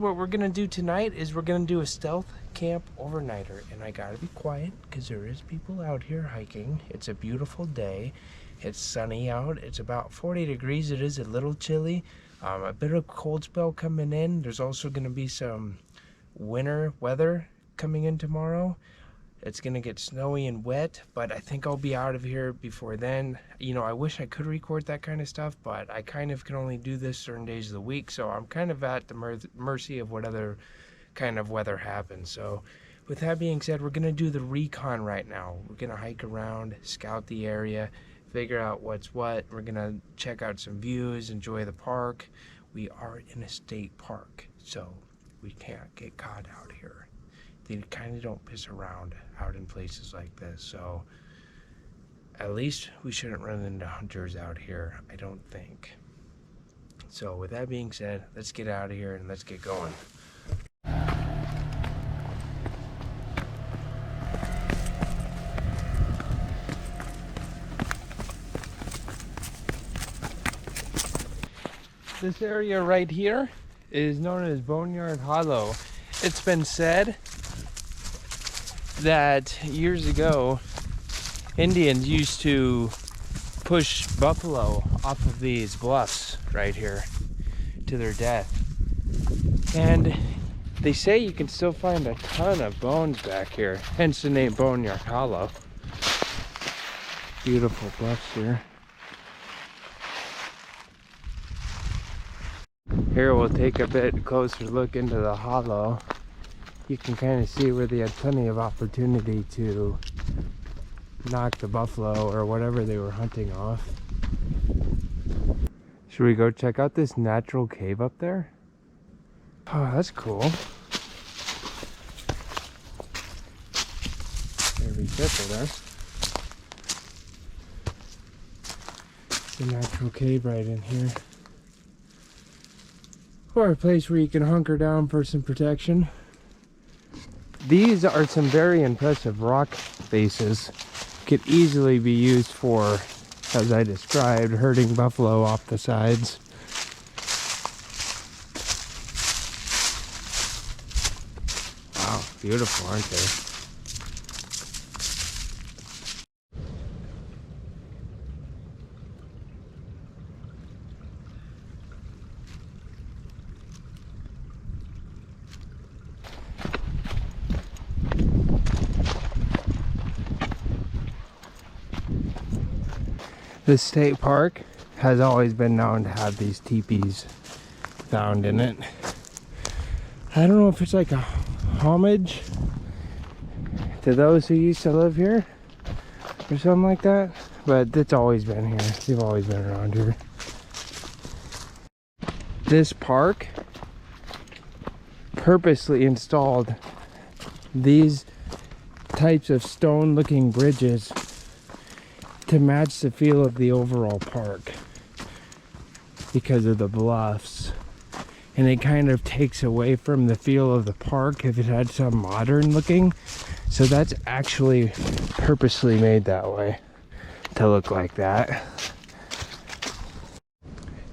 What we're gonna do tonight is we're gonna do a stealth camp overnighter, and I gotta be quiet because there is people out here hiking. It's a beautiful day. It's sunny out. It's about 40 degrees. It is a little chilly. A bit of cold spell coming in. There's also gonna be some winter weather coming in tomorrow. It's gonna get snowy and wet, but I think I'll be out of here before then. You know, I wish I could record that kind of stuff, but I kind of can only do this certain days of the week, so I'm kind of at the mercy of what other kind of weather happens. So with that being said, we're gonna do the recon right now. We're gonna hike around, scout the area, figure out what's what. We're gonna check out some views, enjoy the park. We are in a state park, so we can't get caught out here. They kind of don't piss around out in places like this, so at least we shouldn't run into hunters out here, I don't think. So with that being said, let's get out of here and let's get going. This area right here is known as Boneyard Hollow. It's been said that years ago Indians used to push buffalo off of these bluffs right here to their death, and they say you can still find a ton of bones back here, hence the name Boneyard Hollow. Beautiful bluffs here. Here we'll take a bit closer look into the hollow. You can kind of see where they had plenty of opportunity to knock the buffalo or whatever they were hunting off. Should we go check out this natural cave up there? Oh, that's cool. Gotta be careful there. It's a natural cave right in here. Or a place where you can hunker down for some protection. These are some very impressive rock faces. Could easily be used for, as I described, herding buffalo off the sides. Wow, beautiful, aren't they? This state park has always been known to have these teepees found in it. I don't know if it's like a homage to those who used to live here or something like that, but it's always been here. They've always been around here. This park purposely installed these types of stone looking bridges to match the feel of the overall park because of the bluffs, and it kind of takes away from the feel of the park if it had some modern looking. So that's actually purposely made that way to look like that.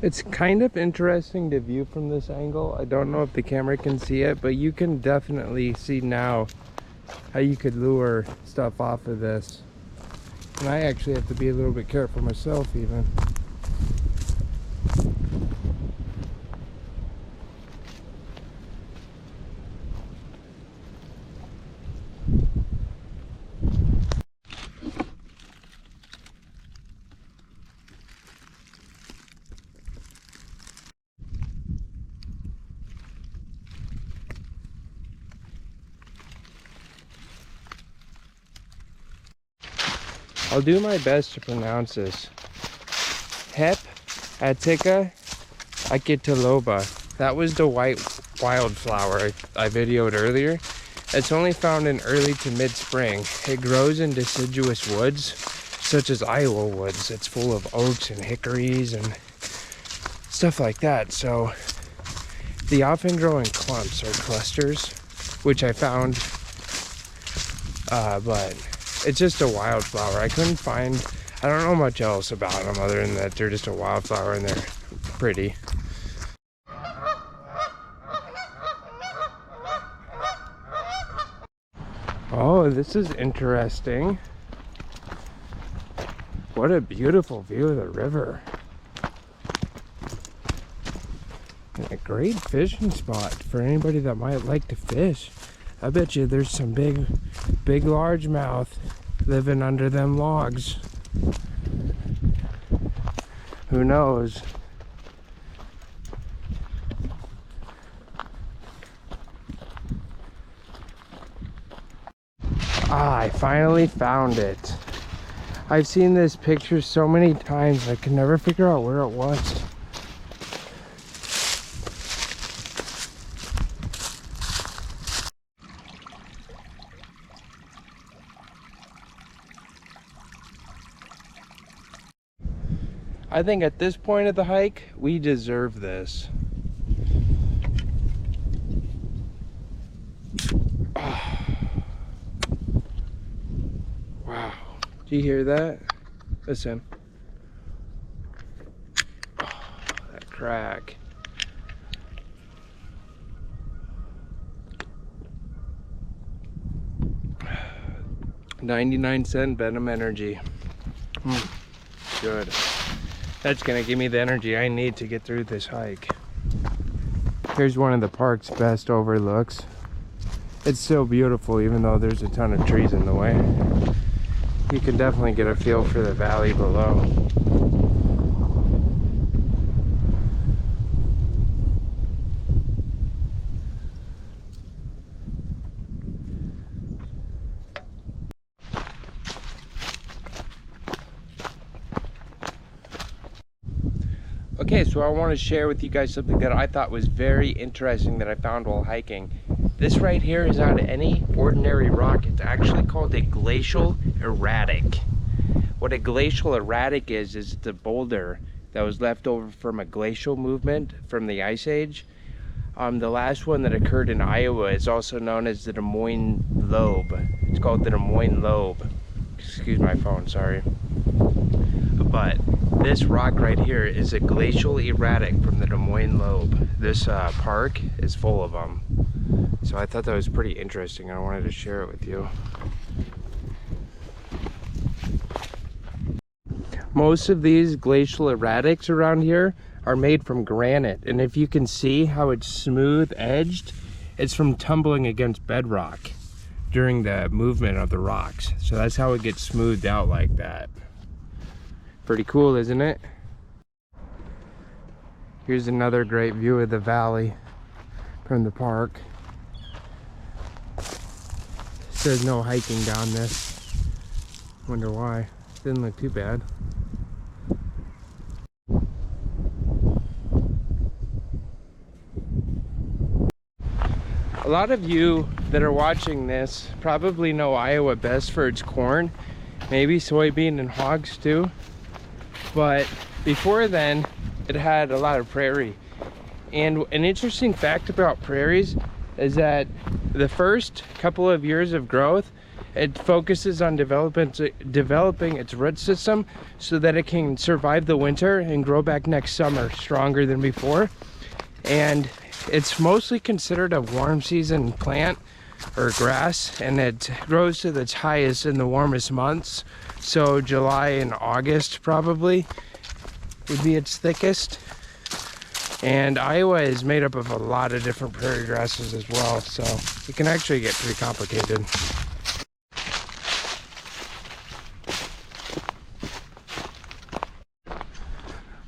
It's kind of interesting to view from this angle. I don't know if the camera can see it, but you can definitely see now how you could lure stuff off of this. And I actually have to be a little bit careful myself even. I'll do my best to pronounce this. Hepatica Lobed. That was the white wildflower I videoed earlier. It's only found in early to mid-spring. It grows in deciduous woods, such as Iowa woods. It's full of oaks and hickories and stuff like that. So the often grow in clumps or clusters, which I found, but it's just a wildflower. I couldn't find, I don't know much else about them other than that they're just a wildflower and they're pretty. Oh, this is interesting. What a beautiful view of the river. And a great fishing spot for anybody that might like to fish. I bet you there's some big largemouth living under them logs. Who knows? Ah, I finally found it. I've seen this picture so many times, I can never figure out where it was. I think at this point of the hike, we deserve this. Oh. Wow. Do you hear that? Listen. Oh, that crack. $0.99 Venom energy. Good. That's gonna give me the energy I need to get through this hike. Here's one of the park's best overlooks. It's so beautiful even though there's a ton of trees in the way. You can definitely get a feel for the valley below. Okay, so I want to share with you guys something that I thought was very interesting that I found while hiking. This right here is not any ordinary rock. It's actually called a Glacial Erratic. What a Glacial Erratic is it's a boulder that was left over from a glacial movement from the Ice Age. The last one that occurred in Iowa is also known as the Des Moines Lobe. It's called the Des Moines Lobe. Excuse my phone, sorry. But this rock right here is a Glacial Erratic from the Des Moines Lobe. This park is full of them. So I thought that was pretty interesting. I wanted to share it with you. Most of these Glacial Erratics around here are made from granite. And if you can see how it's smooth edged, it's from tumbling against bedrock during the movement of the rocks. So that's how it gets smoothed out like that. Pretty cool, isn't it? Here's another great view of the valley from the park. Says no hiking down this. Wonder why. Didn't look too bad. A lot of you that are watching this probably know Iowa best for its corn, maybe soybean and hogs too. But before then, it had a lot of prairie. And an interesting fact about prairies is that the first couple of years of growth, it focuses on developing its root system so that it can survive the winter and grow back next summer stronger than before. And it's mostly considered a warm season plant or grass, and it grows to its highest in the warmest months. So July and August probably would be its thickest. And Iowa is made up of a lot of different prairie grasses as well, so it can actually get pretty complicated.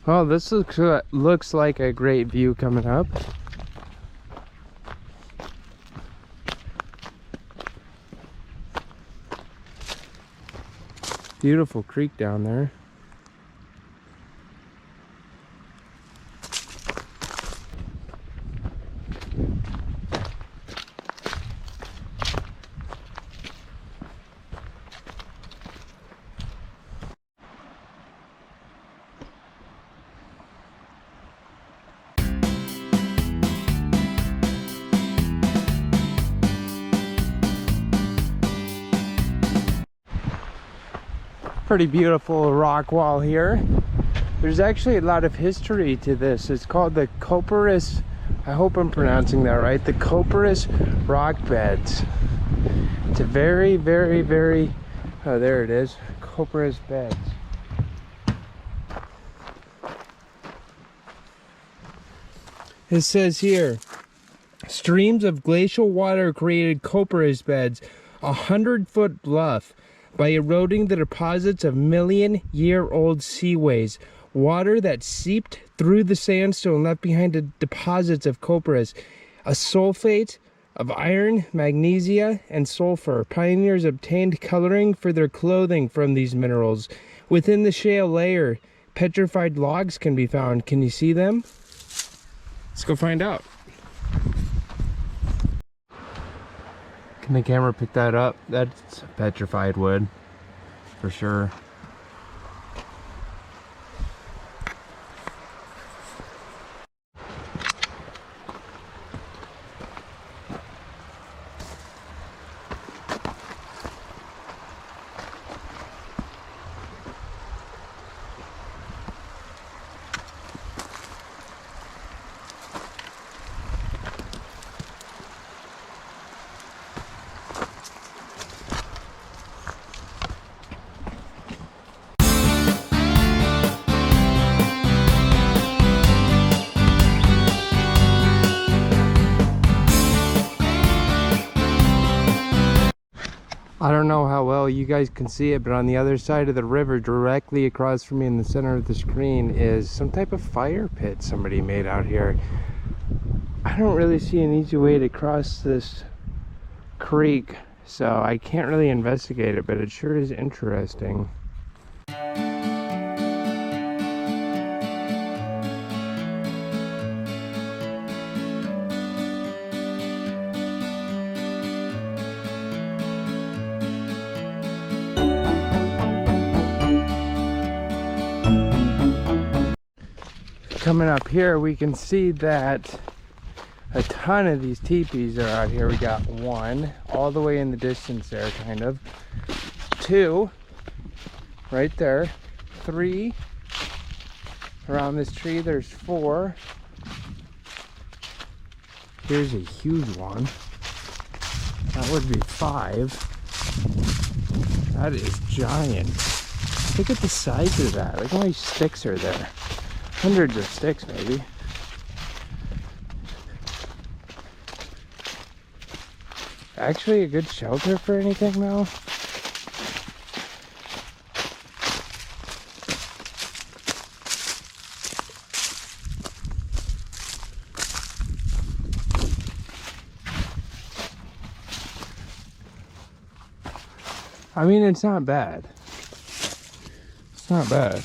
Well, this looks like a great view coming up. Beautiful creek down there. Pretty beautiful rock wall here. There's actually a lot of history to this. It's called the Copperas, I hope I'm pronouncing that right, the Copperas Rock Beds. It's a very, very, very, oh, there it is, Copperas Beds. It says here, streams of glacial water created Copperas Beds, a 100-foot bluff, by eroding the deposits of million-year-old seaways. Water that seeped through the sandstone left behind the deposits of copperas, a sulfate of iron, magnesia, and sulfur. Pioneers obtained coloring for their clothing from these minerals. Within the shale layer, petrified logs can be found. Can you see them? Let's go find out. Can the camera pick that up? That's petrified wood, for sure. I don't know how well you guys can see it, but on the other side of the river, directly across from me in the center of the screen, is some type of fire pit somebody made out here. I don't really see an easy way to cross this creek, so I can't really investigate it, but it sure is interesting. Coming up here, we can see that a ton of these teepees are out here. We got one all the way in the distance there, kind of. Two right there. Three around this tree. There's four. Here's a huge one. That would be five. That is giant. Look at the size of that. Look how many sticks are there. Hundreds of sticks, maybe. Actually a good shelter for anything, though. I mean, it's not bad. It's not bad.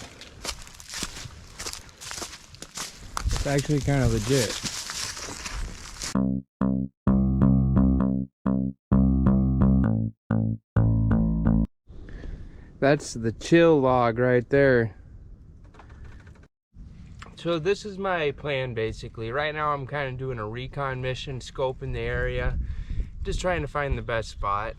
It's actually kind of legit. That's the chill log right there. So this is my plan basically. Right now I'm kind of doing a recon mission, scoping the area, just trying to find the best spot.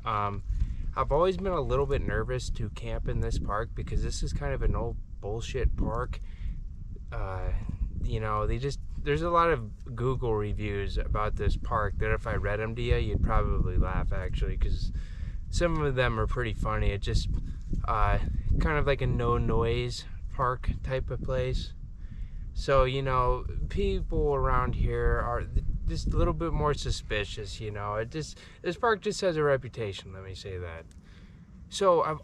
I've always been a little bit nervous to camp in this park because this is kind of an old bullshit park. You know, there's a lot of Google reviews about this park that if I read them to you, you'd probably laugh actually, because some of them are pretty funny. It's just kind of like a no noise park type of place. So, you know, people around here are just a little bit more suspicious, you know. This park just has a reputation, let me say that. So,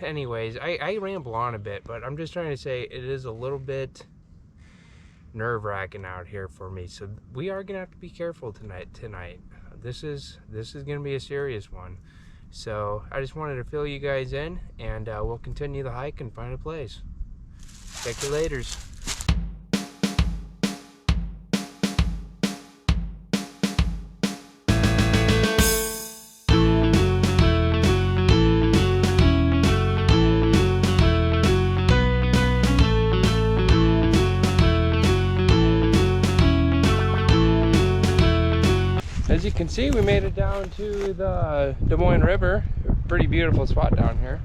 anyways, I ramble on a bit, but I'm just trying to say it is a little bit nerve-wracking out here for me. So we are gonna have to be careful tonight. This is gonna be a serious one. So I just wanted to fill you guys in, and we'll continue the hike and find a place. Check you laters. As you can see, we made it down to the Des Moines River. Pretty beautiful spot down here.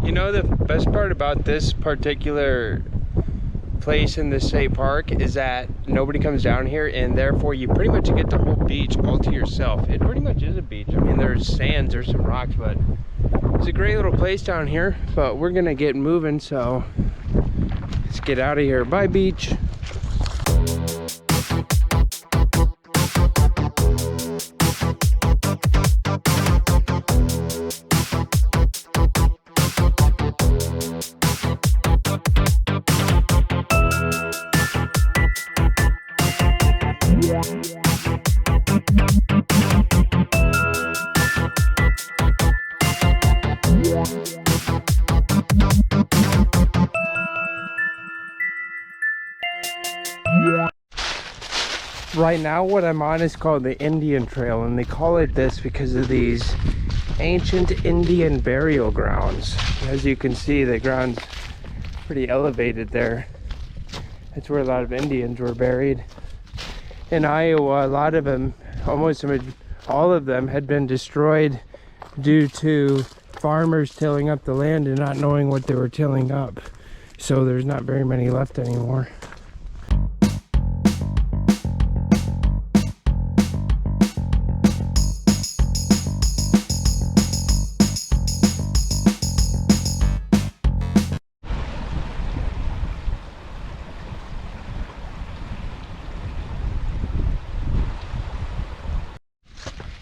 You know, the best part about this particular place in the state park is that nobody comes down here, and therefore you pretty much get the whole beach all to yourself. It pretty much is a beach. I mean, there's sands, there's some rocks, but it's a great little place down here. But we're gonna get moving, so let's get out of here. Bye, beach. Right now what I'm on is called the Indian Trail, and they call it this because of these ancient Indian burial grounds. As you can see, the ground's pretty elevated there. That's where a lot of Indians were buried. In Iowa, a lot of them, almost all of them, had been destroyed due to farmers tilling up the land and not knowing what they were tilling up. So there's not very many left anymore.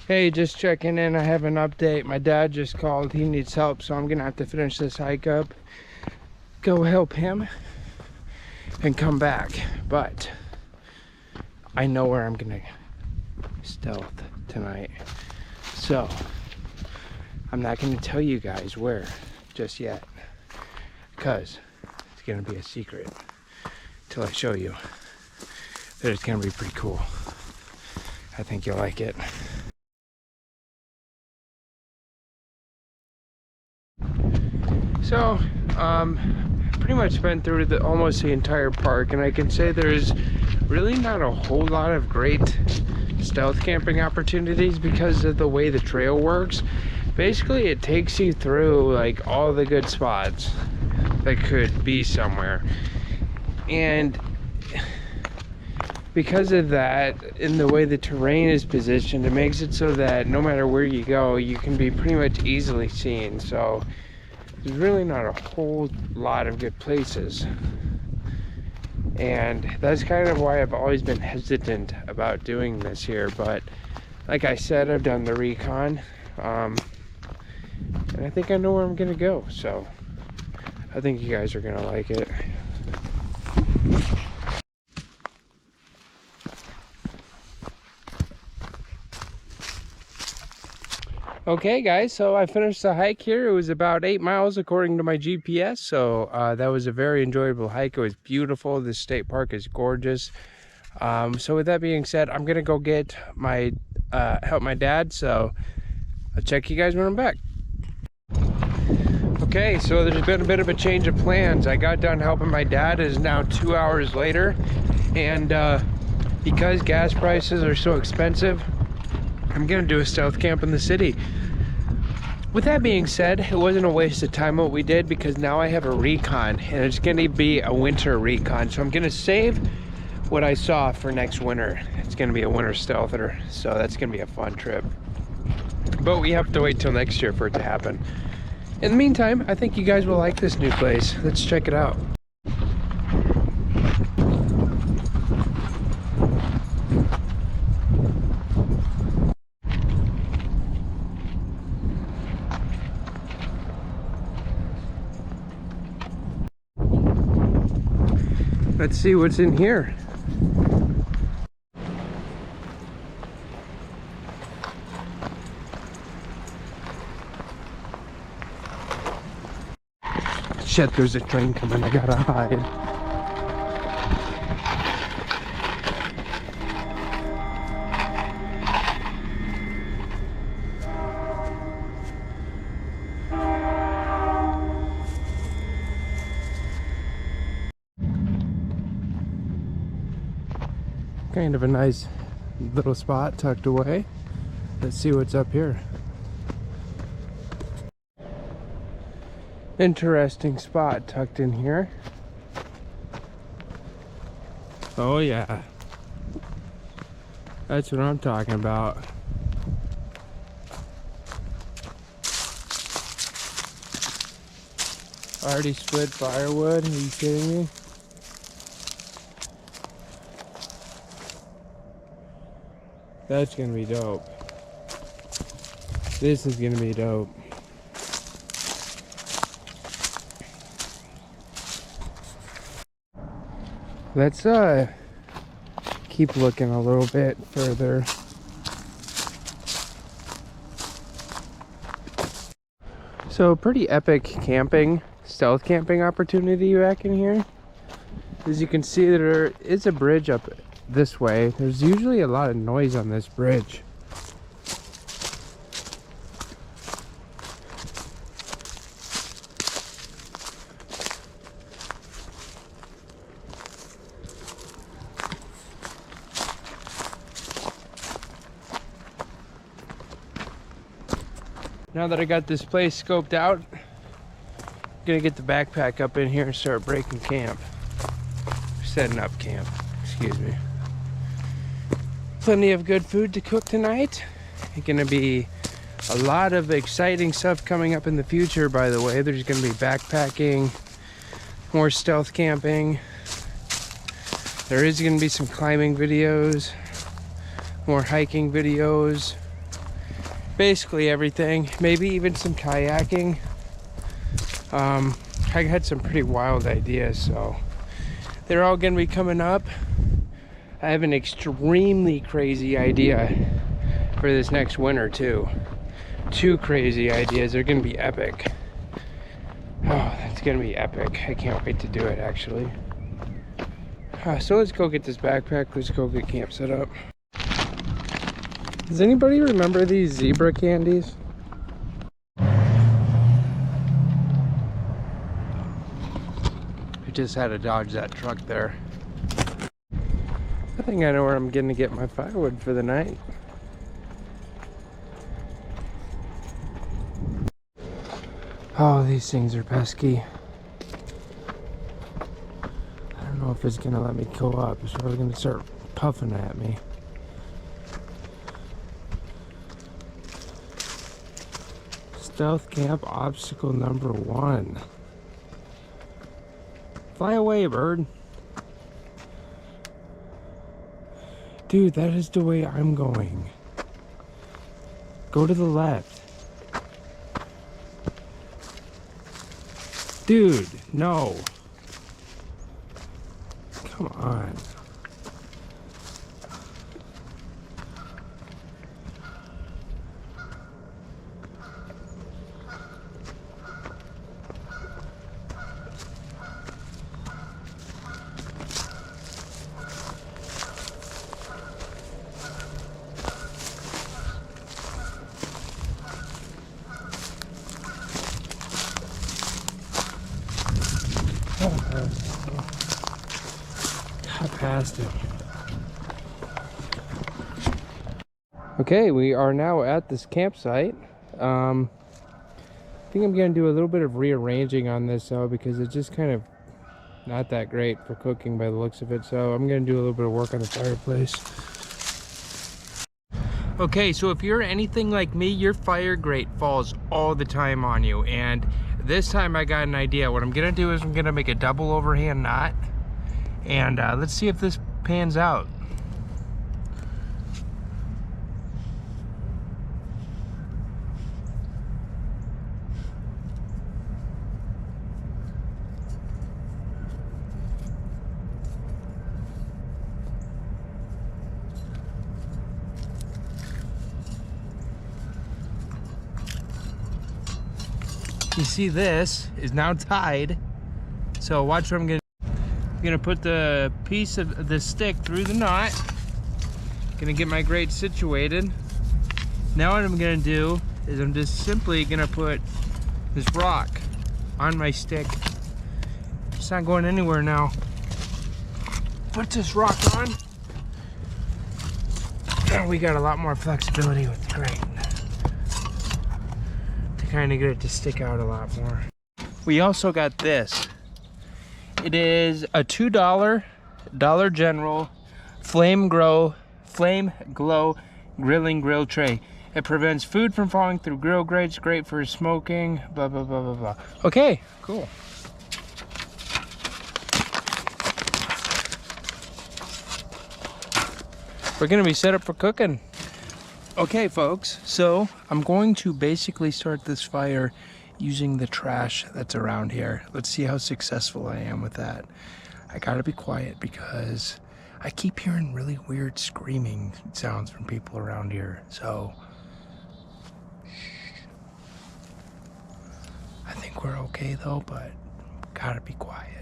Hey, just checking in. I have an update. My dad just called. He needs help, so I'm gonna have to finish this hike up, go help him, and come back. But I know where I'm gonna stealth tonight, so I'm not gonna tell you guys where just yet, because it's gonna be a secret till I show you. But it's gonna be pretty cool. I think you'll like it. So, pretty much been through almost the entire park, and I can say there's really not a whole lot of great stealth camping opportunities because of the way the trail works. Basically, it takes you through like all the good spots that could be somewhere, and because of that, in the way the terrain is positioned, it makes it so that no matter where you go, you can be pretty much easily seen. So there's really not a whole lot of good places, and that's kind of why I've always been hesitant about doing this here. But like I said, I've done the recon, and I think I know where I'm gonna go, so I think you guys are gonna like it. Okay guys, so I finished the hike here. It was about 8 miles according to my GPS, so that was a very enjoyable hike. It was beautiful. This state park is gorgeous. So with that being said, I'm gonna go get my help my dad, so I'll check you guys when I'm back. Okay, so there's been a bit of a change of plans. I got done helping my dad. It is now 2 hours later, and because gas prices are so expensive, I'm gonna do a stealth camp in the city. With that being said, it wasn't a waste of time what we did, because now I have a recon, and it's gonna be a winter recon. So I'm gonna save what I saw for next winter. It's gonna be a winter stealther, so that's gonna be a fun trip. But we have to wait till next year for it to happen. In the meantime, I think you guys will like this new place. Let's check it out. Let's see what's in here. Shit, there's a train coming. I gotta hide. Kind of a nice little spot tucked away. Let's see what's up here. Interesting spot tucked in here. Oh yeah. That's what I'm talking about. Already split firewood? Are you kidding me? That's gonna be dope. This is gonna be dope. Let's keep looking a little bit further. So pretty epic camping, stealth camping opportunity back in here. As you can see, there is a bridge up this way. There's usually a lot of noise on this bridge. Now that I got this place scoped out, I'm gonna get the backpack up in here and start breaking camp. Setting up camp, excuse me. Plenty of good food to cook tonight. It's gonna be a lot of exciting stuff coming up in the future, by the way. There's gonna be backpacking, more stealth camping. There is gonna be some climbing videos, more hiking videos. Basically everything, maybe even some kayaking. I had some pretty wild ideas, so they're all gonna be coming up. I have an extremely crazy idea for this next winter too. 2 crazy ideas. They're gonna be epic. Oh, that's gonna be epic. I can't wait to do it actually. So let's go get this backpack. Let's go get camp set up. Does anybody remember these zebra candies? I just had to dodge that truck there. I think I know where I'm gonna get my firewood for the night. Oh, these things are pesky. I don't know if it's gonna let me go up. It's probably gonna start puffing at me. Stealth camp obstacle number 1. Fly away, bird. Dude, that is the way I'm going. Go to the left. Dude, no. Come on. Past it. Okay, we are now at this campsite. I think I'm gonna do a little bit of rearranging on this though, because it's just kind of not that great for cooking by the looks of it. So I'm gonna do a little bit of work on the fireplace. Okay, so if you're anything like me, your fire grate falls all the time on you, and this time I got an idea. What I'm gonna do is I'm gonna make a double overhand knot, and let's see if this pans out. You see, this is now tied, so watch what I'm gonna do. I'm gonna put the piece of the stick through the knot. Gonna get my grate situated. Now what I'm gonna do is I'm just simply gonna put this rock on my stick. It's not going anywhere now. Put this rock on. And we got a lot more flexibility with the grate to kind of get it to stick out a lot more. We also got this. It is a $2 Dollar General Flame Glow grilling grill tray. It prevents food from falling through grill grates, great for smoking, blah, blah, blah, blah, blah. Okay, cool. We're gonna be set up for cooking. Okay, folks, so I'm going to basically start this fire using the trash that's around here. Let's see how successful I am with that. I gotta be quiet because I keep hearing really weird screaming sounds from people around here, so shh. I think we're okay though, but gotta be quiet.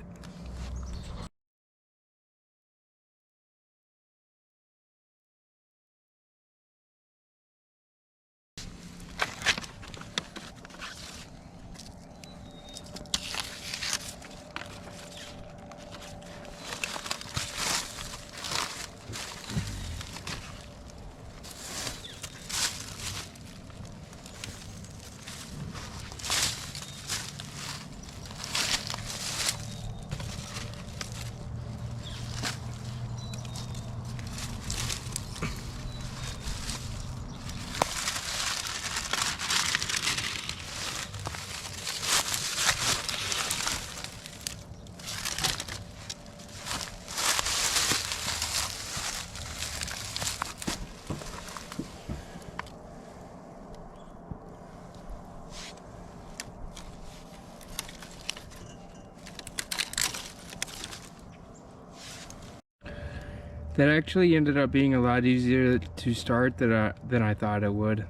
That actually ended up being a lot easier to start than I thought it would.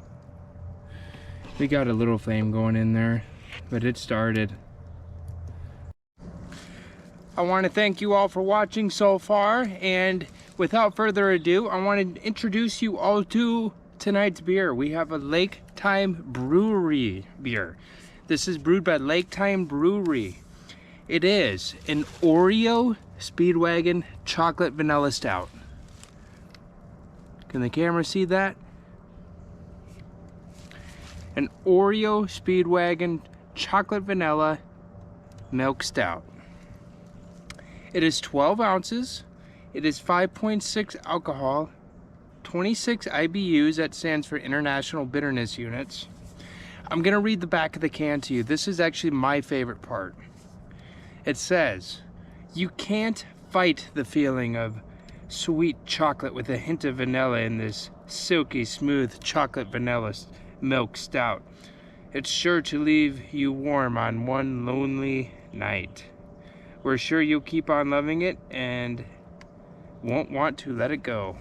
We got a little flame going in there, but it started. I want to thank you all for watching so far, and without further ado, I want to introduce you all to tonight's beer. We have a Lake Time Brewery beer. This is brewed by Lake Time Brewery. It is an Oreo Speedwagon Chocolate Vanilla Stout. Can the camera see that? An Oreo Speedwagon Chocolate Vanilla Milk Stout. It is 12 ounces. It is 5.6 alcohol, 26 IBUs, that stands for International Bitterness Units. I'm gonna read the back of the can to you. This is actually my favorite part. It says, "You can't fight the feeling of sweet chocolate with a hint of vanilla in this silky smooth chocolate vanilla milk stout. It's sure to leave you warm on one lonely night. We're sure you'll keep on loving it and won't want to let it go."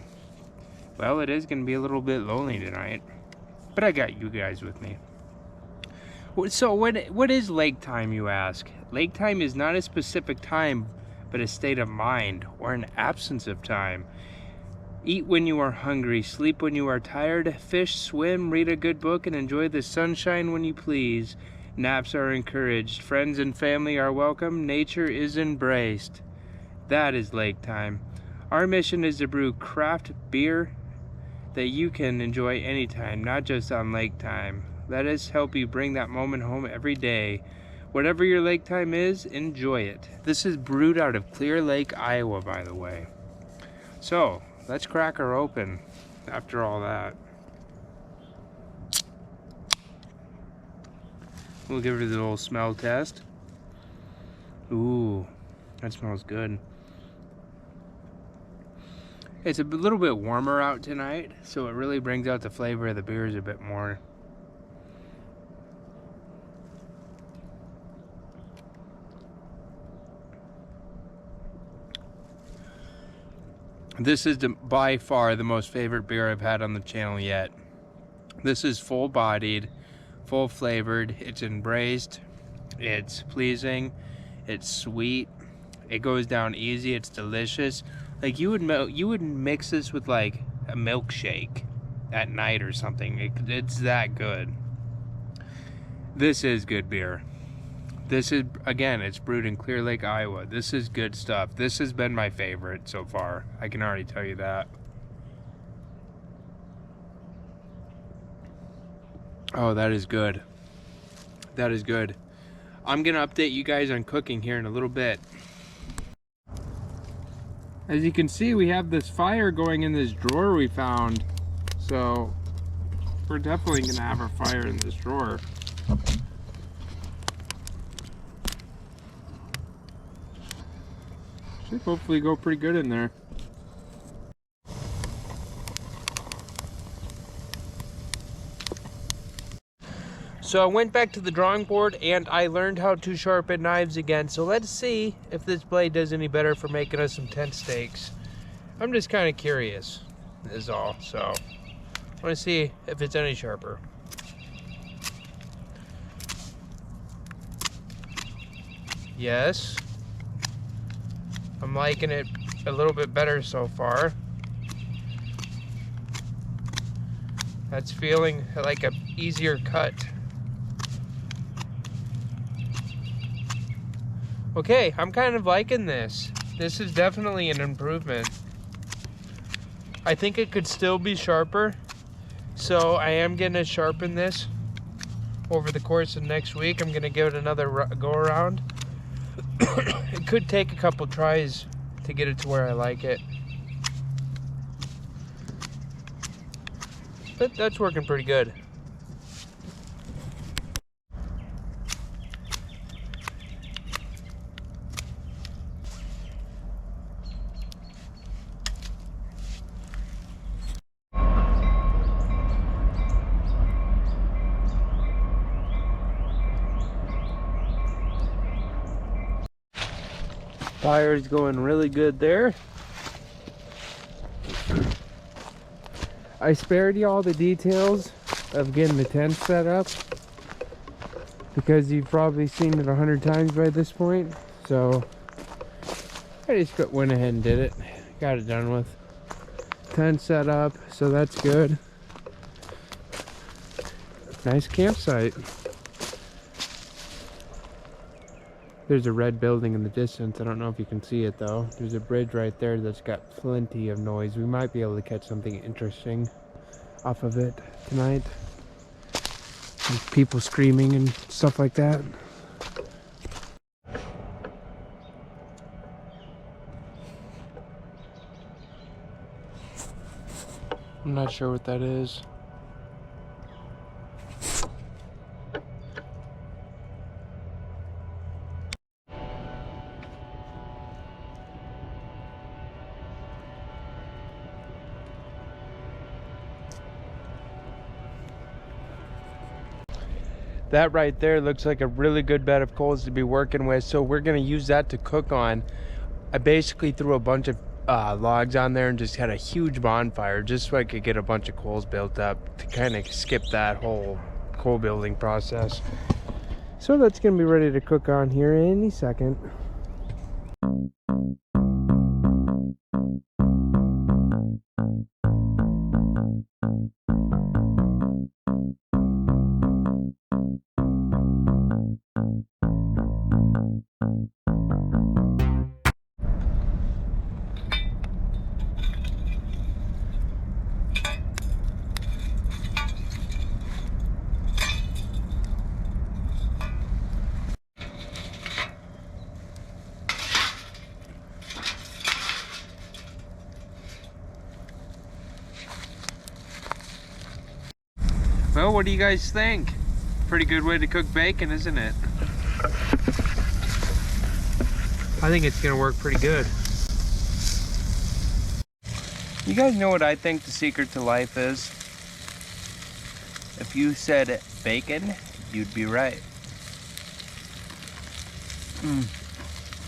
Well, it is going to be a little bit lonely tonight, but I got you guys with me. So what is lake time, you ask? Lake time is not a specific time, but a state of mind or an absence of time. Eat when you are hungry, sleep when you are tired, fish, swim, read a good book, and enjoy the sunshine when you please. Naps are encouraged, friends and family are welcome, nature is embraced. That is lake time. Our mission is to brew craft beer that you can enjoy anytime, not just on lake time. Let us help you bring that moment home every day. Whatever your lake time is, enjoy it. This is brewed out of Clear Lake, Iowa, by the way. So, let's crack her open after all that. We'll give her the little smell test. Ooh, that smells good. It's a little bit warmer out tonight, so it really brings out the flavor of the beers a bit more. This is by far the most favorite beer I've had on the channel yet. This is full-bodied, full-flavored, it's embraced, it's pleasing, it's sweet, it goes down easy, it's delicious. Like you would mix this with like a milkshake at night or something. It's that good. This is good beer. This is, again, it's brewed in Clear Lake, Iowa. This is good stuff. This has been my favorite so far. I can already tell you that. Oh, that is good. That is good. I'm gonna update you guys on cooking here in a little bit. As you can see, we have this fire going in this drawer we found. So we're definitely gonna have our fire in this drawer. Should hopefully go pretty good in there. So I went back to the drawing board and I learned how to sharpen knives again. So let's see if this blade does any better for making us some tent stakes. I'm just kind of curious is all. So I want to see if it's any sharper. Yes. I'm liking it a little bit better so far. That's feeling like an easier cut. Okay, I'm kind of liking this. This is definitely an improvement. I think it could still be sharper, so I am gonna sharpen this over the course of next week. I'm gonna give it another go around. It could take a couple tries to get it to where I like it. But that's working pretty good. Fire's going really good there. I spared you all the details of getting the tent set up because you've probably seen it 100 times by this point. So I just went ahead and did it. Got it done with. Tent set up, so that's good. Nice campsite. There's a red building in the distance. I don't know if you can see it though. There's a bridge right there that's got plenty of noise. We might be able to catch something interesting off of it tonight. Like people screaming and stuff like that. I'm not sure what that is. That right there looks like a really good bed of coals to be working with, so we're gonna use that to cook on. I basically threw a bunch of logs on there and just had a huge bonfire just so I could get a bunch of coals built up to kind of skip that whole coal building process. So that's gonna be ready to cook on here any second. Well, what do you guys think? Pretty good way to cook bacon, isn't it? I think it's gonna work pretty good. You guys know what I think the secret to life is? If you said bacon, you'd be right.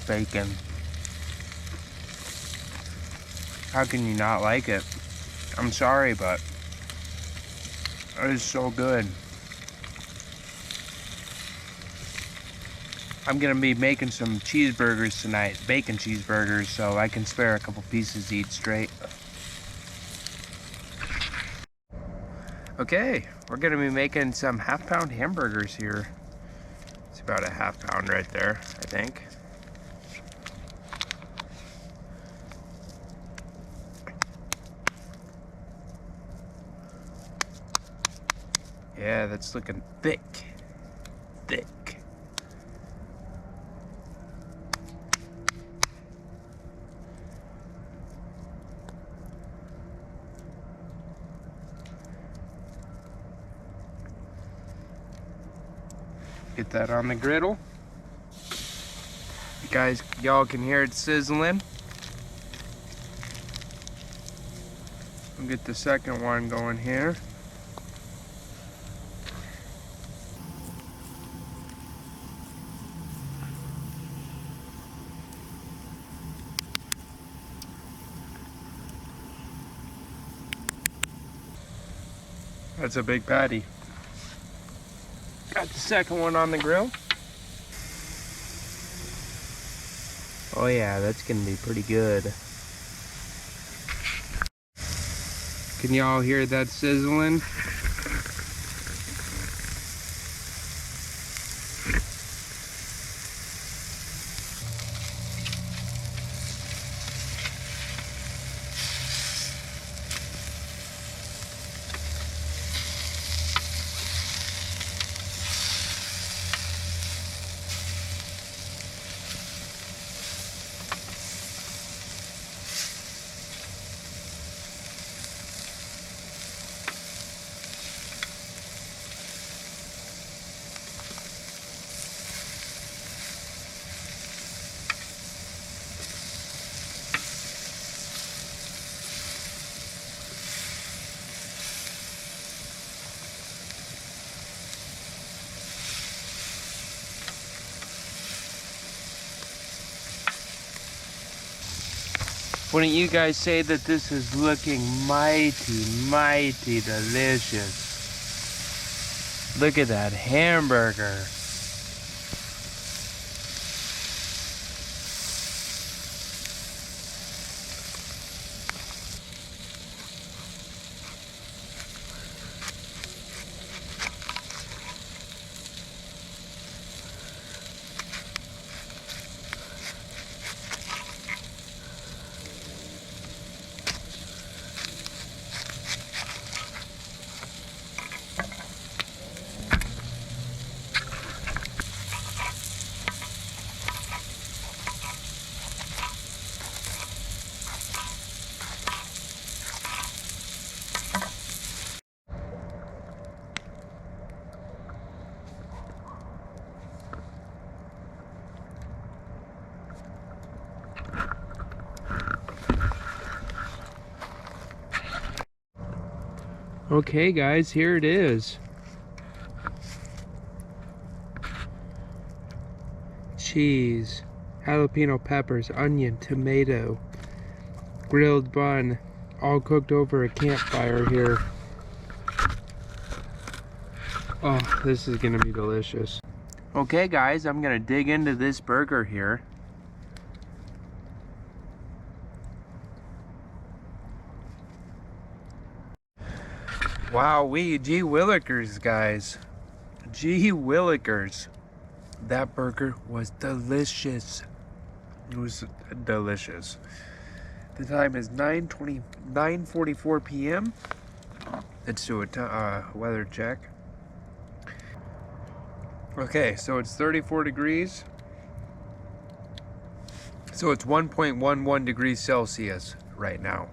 Bacon. How can you not like it? I'm sorry, but it is so good. I'm gonna be making some cheeseburgers tonight, bacon cheeseburgers, so I can spare a couple pieces to eat straight. Okay, we're gonna be making some half-pound hamburgers here. It's about a half pound right there, I think. Yeah, that's looking thick. Thick. Get that on the griddle. Guys, y'all can hear it sizzling. We'll get the second one going here. That's a big patty. Got the second one on the grill. Oh yeah, that's gonna be pretty good. Can y'all hear that sizzling? Wouldn't you guys say that this is looking mighty, mighty delicious? Look at that hamburger. Okay guys, here it is. Cheese, jalapeno peppers, onion, tomato, grilled bun, all cooked over a campfire here. Oh, this is gonna be delicious. Okay guys, I'm gonna dig into this burger here. Wow, gee willikers, guys. Gee willikers. That burger was delicious. It was delicious. The time is 9:44 p.m. Let's do a weather check. Okay, so it's 34 degrees. So it's 1.11 degrees Celsius right now.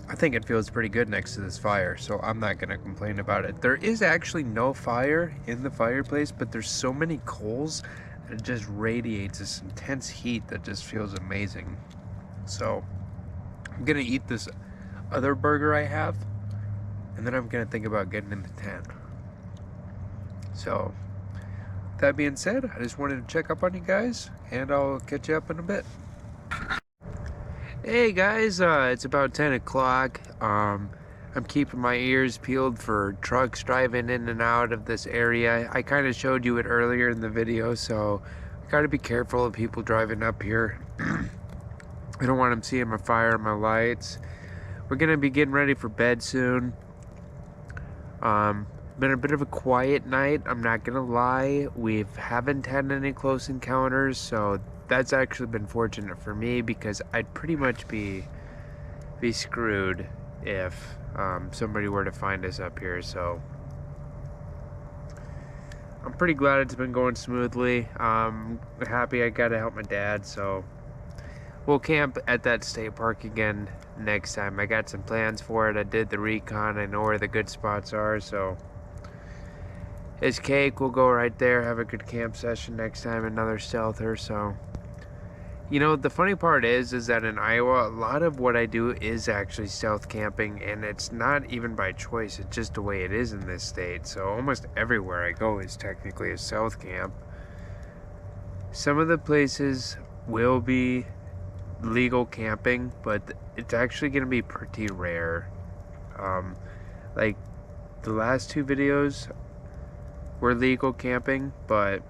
I think it feels pretty good next to this fire, so I'm not gonna complain about it. There is actually no fire in the fireplace, but there's so many coals that it just radiates this intense heat that just feels amazing. So I'm gonna eat this other burger I have, and then I'm gonna think about getting in the tent. So that being said, I just wanted to check up on you guys, and I'll catch you up in a bit. Hey guys, it's about 10 o'clock. I'm keeping my ears peeled for trucks driving in and out of this area. I kind of showed you it earlier in the video, so I gotta be careful of people driving up here. I don't want them seeing my fire and my lights. We're gonna be getting ready for bed soon. Been a bit of a quiet night, I'm not gonna lie. We haven't had any close encounters, so that's actually been fortunate for me, because I'd pretty much be screwed if somebody were to find us up here. So I'm pretty glad it's been going smoothly. I'm happy I got to help my dad, so we'll camp at that state park again next time. I got some plans for it. I did the recon. I know where the good spots are, so This cake will go right there. Have a good camp session next time. Another stealther. So, you know, the funny part is that in Iowa, a lot of what I do is actually stealth camping, and it's not even by choice. It's just the way it is in this state. So almost everywhere I go is technically a stealth camp. Some of the places will be legal camping, but it's actually going to be pretty rare. Like the last 2 videos were legal camping, but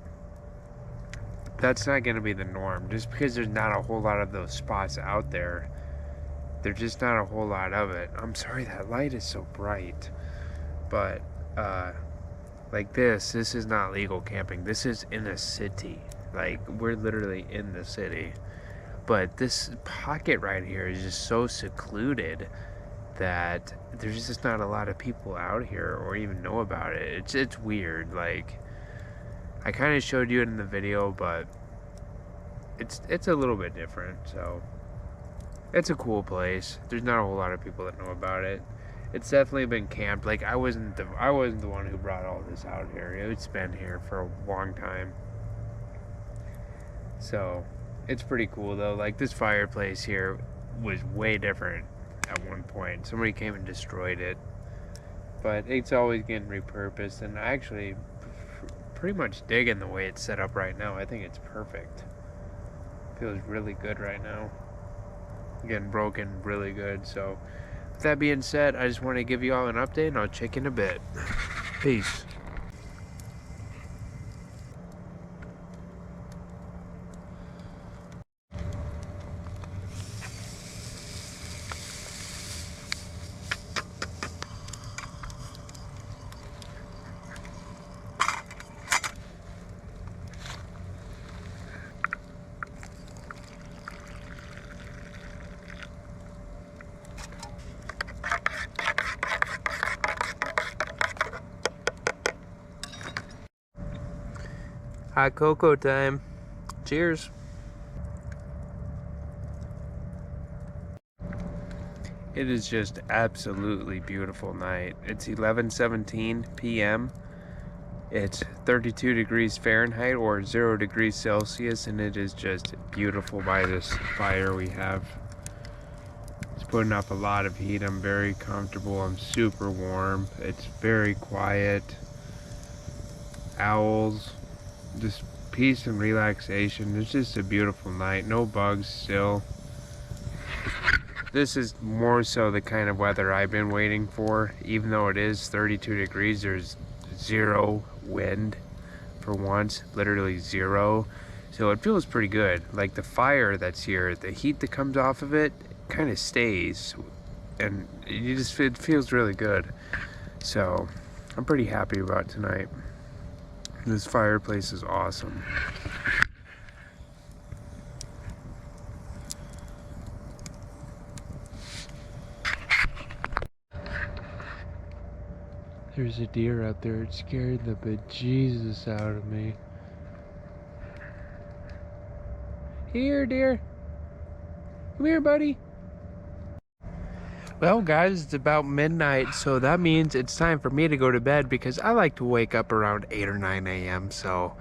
that's not going to be the norm. Just because there's not a whole lot of those spots out there, there's just not a whole lot of it. I'm sorry that light is so bright, but like this is not legal camping. This is in a city. Like, we're literally in the city. But this pocket right here is just so secluded that there's just not a lot of people out here or even know about it. It's weird. Like, I kind of showed you it in the video, but it's a little bit different. So it's a cool place. There's not a whole lot of people that know about it. It's definitely been camped. Like, I wasn't the one who brought all this out here. It's been here for a long time. So it's pretty cool though. Like, this fireplace here was way different at one point. Somebody came and destroyed it, but it's always getting repurposed, and I actually pretty much digging the way it's set up right now. I think it's perfect. Feels really good right now. Getting broken really good. So with that being said, I just want to give you all an update, and I'll check in a bit. Peace. Hot cocoa time. Cheers. It is just absolutely beautiful night. It's 11:17 p.m. It's 32 degrees Fahrenheit or 0 degrees Celsius, and it is just beautiful by this fire we have. It's putting up a lot of heat. I'm very comfortable. I'm super warm. It's very quiet. Owls. Just peace and relaxation. It's just a beautiful night. No bugs still. This is more so the kind of weather I've been waiting for. Even though it is 32 degrees, there's 0 wind for once. Literally 0. So it feels pretty good. Like, the fire that's here, the heat that comes off of it kind of stays. And it feels really good. So I'm pretty happy about tonight. This fireplace is awesome. There's a deer out there. It scared the bejesus out of me. Here, deer. Come here, buddy. Well, guys, it's about midnight, so that means it's time for me to go to bed because I like to wake up around 8 or 9 a.m. So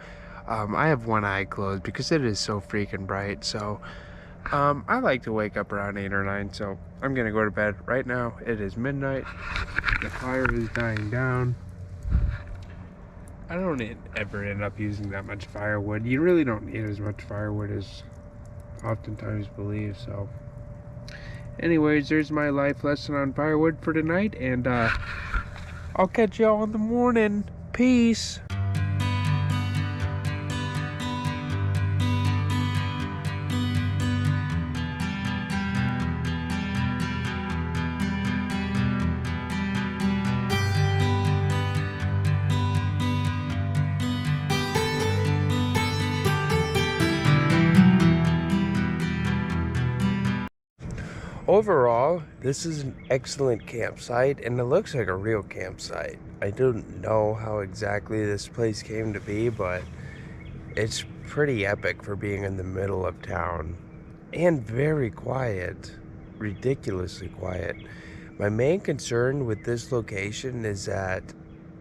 I have one eye closed because it is so freaking bright. So I like to wake up around 8 or 9, so I'm going to go to bed right now. It is midnight. The fire is dying down. I don't ever end up using that much firewood. You really don't need as much firewood as oftentimes believed, so... Anyways, there's my life lesson on firewood for tonight, and I'll catch y'all in the morning. Peace. Overall, this is an excellent campsite, and it looks like a real campsite. I don't know how exactly this place came to be, but it's pretty epic for being in the middle of town. And very quiet. Ridiculously quiet. My main concern with this location is that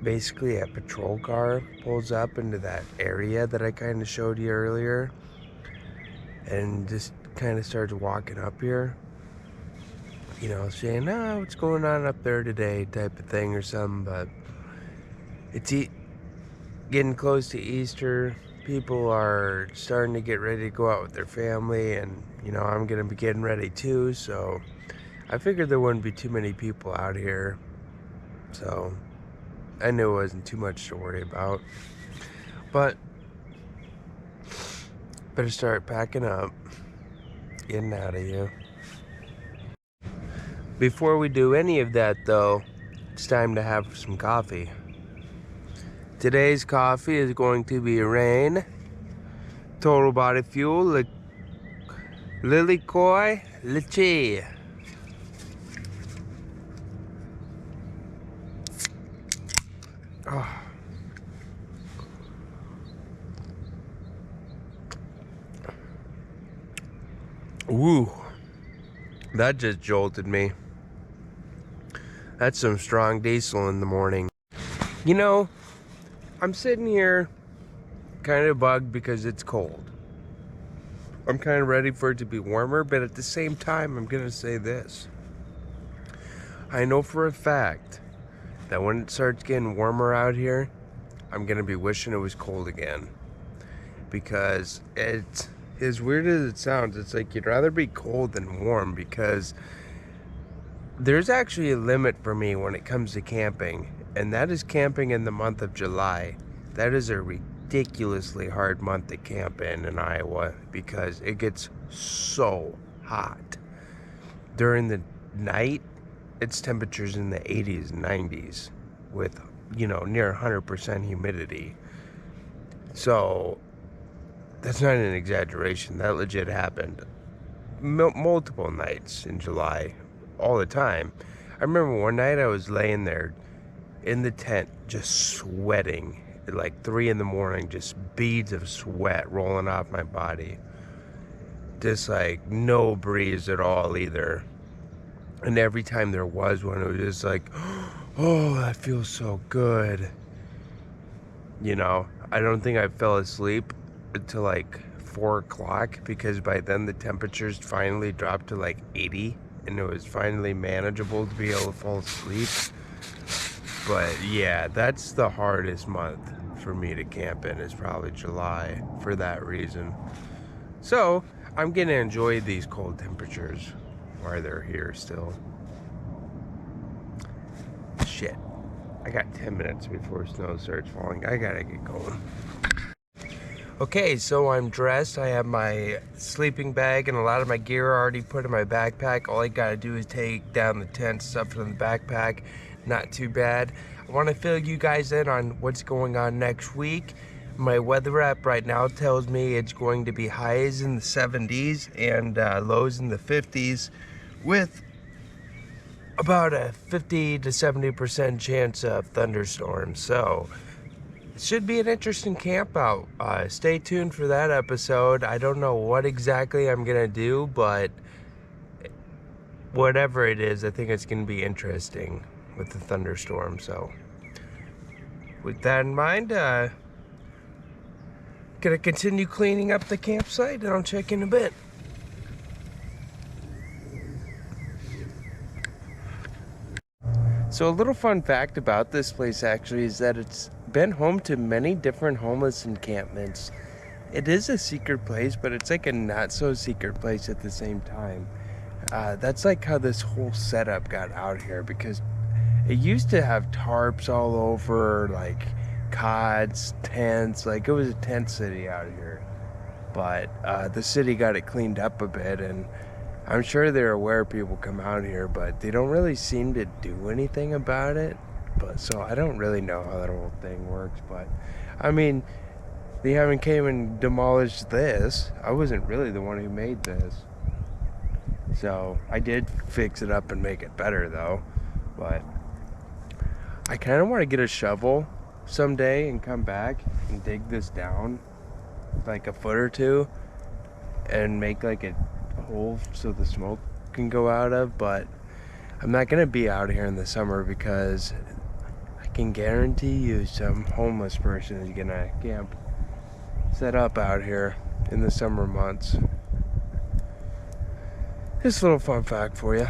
basically a patrol car pulls up into that area that I kind of showed you earlier and just kind of starts walking up here, you know, saying, oh, what's going on up there today type of thing or something. But it's getting close to Easter. People are starting to get ready to go out with their family, and you know, I'm gonna be getting ready too, so I figured there wouldn't be too many people out here, so I knew it wasn't too much to worry about. But better start packing up, getting out of here. Before we do any of that though, it's time to have some coffee. Today's coffee is going to be Rain Total Body Fuel Lilikoi Lychee. Oh. Woo, that just jolted me. That's some strong diesel in the morning. You know, I'm sitting here kind of bugged because it's cold. I'm kind of ready for it to be warmer, but at the same time, I'm going to say this. I know for a fact that when it starts getting warmer out here, I'm going to be wishing it was cold again. Because it's, as weird as it sounds, it's like you'd rather be cold than warm, because there's actually a limit for me when it comes to camping. And that is camping in the month of July. That is a ridiculously hard month to camp in Iowa, because it gets so hot. During the night, it's temperatures in the 80s and 90s with, you know, near 100% humidity. So that's not an exaggeration. That legit happened multiple nights in July, all the time. I remember one night I was laying there in the tent just sweating at like 3 in the morning, just beads of sweat rolling off my body, just like no breeze at all either. And every time there was one, it was just like, oh, that feels so good. You know, I don't think I fell asleep until like 4 o'clock, because by then the temperatures finally dropped to like 80 and it was finally manageable to be able to fall asleep. But yeah, that's the hardest month for me to camp in, is probably July, for that reason. So I'm gonna enjoy these cold temperatures while they're here still. Shit, I got 10 minutes before snow starts falling. I gotta get going. Okay, so I'm dressed. I have my sleeping bag and a lot of my gear already put in my backpack. All I gotta do is take down the tent, stuff from the backpack. Not too bad. I want to fill you guys in on what's going on next week. My weather app right now tells me it's going to be highs in the 70s and lows in the 50s, with about a 50 to 70% chance of thunderstorms. So it should be an interesting camp out. Stay tuned for that episode. I don't know what exactly I'm gonna do, but whatever it is, I think it's gonna be interesting with the thunderstorm. So with that in mind, gonna continue cleaning up the campsite, and I'll check in a bit. So a little fun fact about this place actually is that it's been home to many different homeless encampments. It is a secret place, but it's like a not so secret place at the same time. That's like how this whole setup got out here, because it used to have tarps all over, like cots, tents, like it was a tent city out here. But the city got it cleaned up a bit, and I'm sure they're aware people come out here, but they don't really seem to do anything about it. But so I don't really know how that whole thing works. But I mean, they haven't came and demolished this. I wasn't really the one who made this. So I did fix it up and make it better though. But I kind of want to get a shovel someday and come back and dig this down like a foot or two and make like a hole so the smoke can go out of. But I'm not going to be out here in the summer because I can guarantee you some homeless person is gonna camp set up out here in the summer months. Just a little fun fact for you.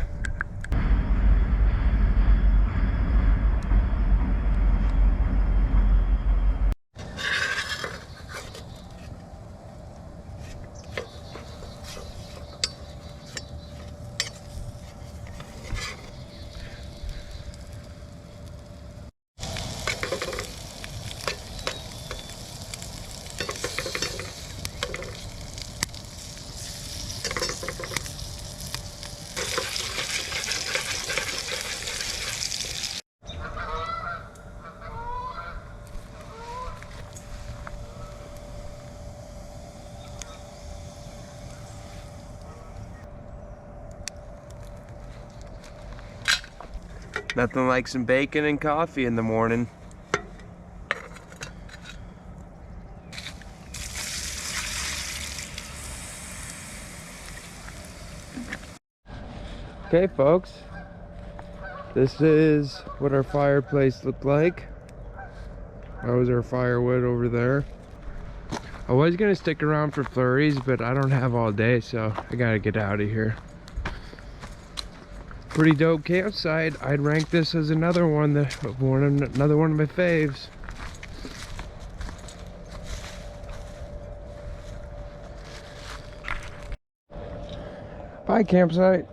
Nothing like some bacon and coffee in the morning. Okay, folks, this is what our fireplace looked like. That was our firewood over there. I was gonna stick around for flurries, but I don't have all day, so I gotta get out of here. Pretty dope campsite. I'd rank this as another one another one of my faves. Bye, campsite.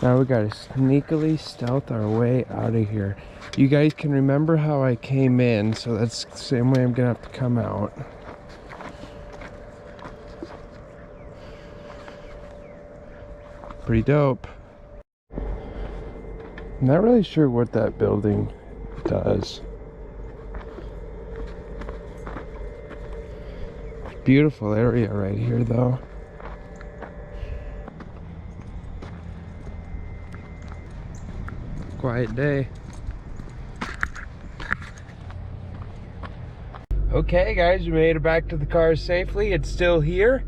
Now we gotta sneakily stealth our way out of here. You guys can remember how I came in, so that's the same way I'm gonna have to come out. Pretty dope. I'm not really sure what that building does. Beautiful area right here, though. Quiet day. Okay, guys, we made it back to the car safely. It's still here.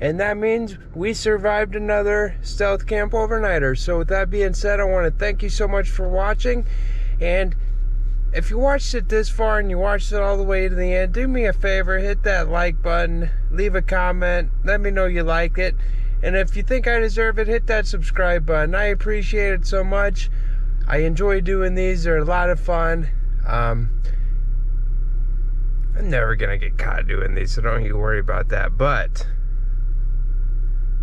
And that means we survived another stealth camp overnighter. So with that being said, I want to thank you so much for watching. And if you watched it this far and you watched it all the way to the end, do me a favor, hit that like button, leave a comment, let me know you like it. And if you think I deserve it, hit that subscribe button. I appreciate it so much. I enjoy doing these. They're a lot of fun. I'm never going to get caught doing these, so don't you worry about that. But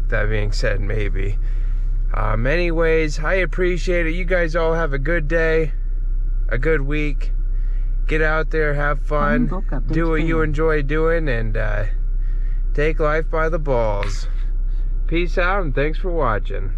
that being said, maybe. Anyways, I appreciate it. You guys all have a good day, a good week. Get out there, have fun, do what you enjoy doing, and take life by the balls. Peace out, and thanks for watching.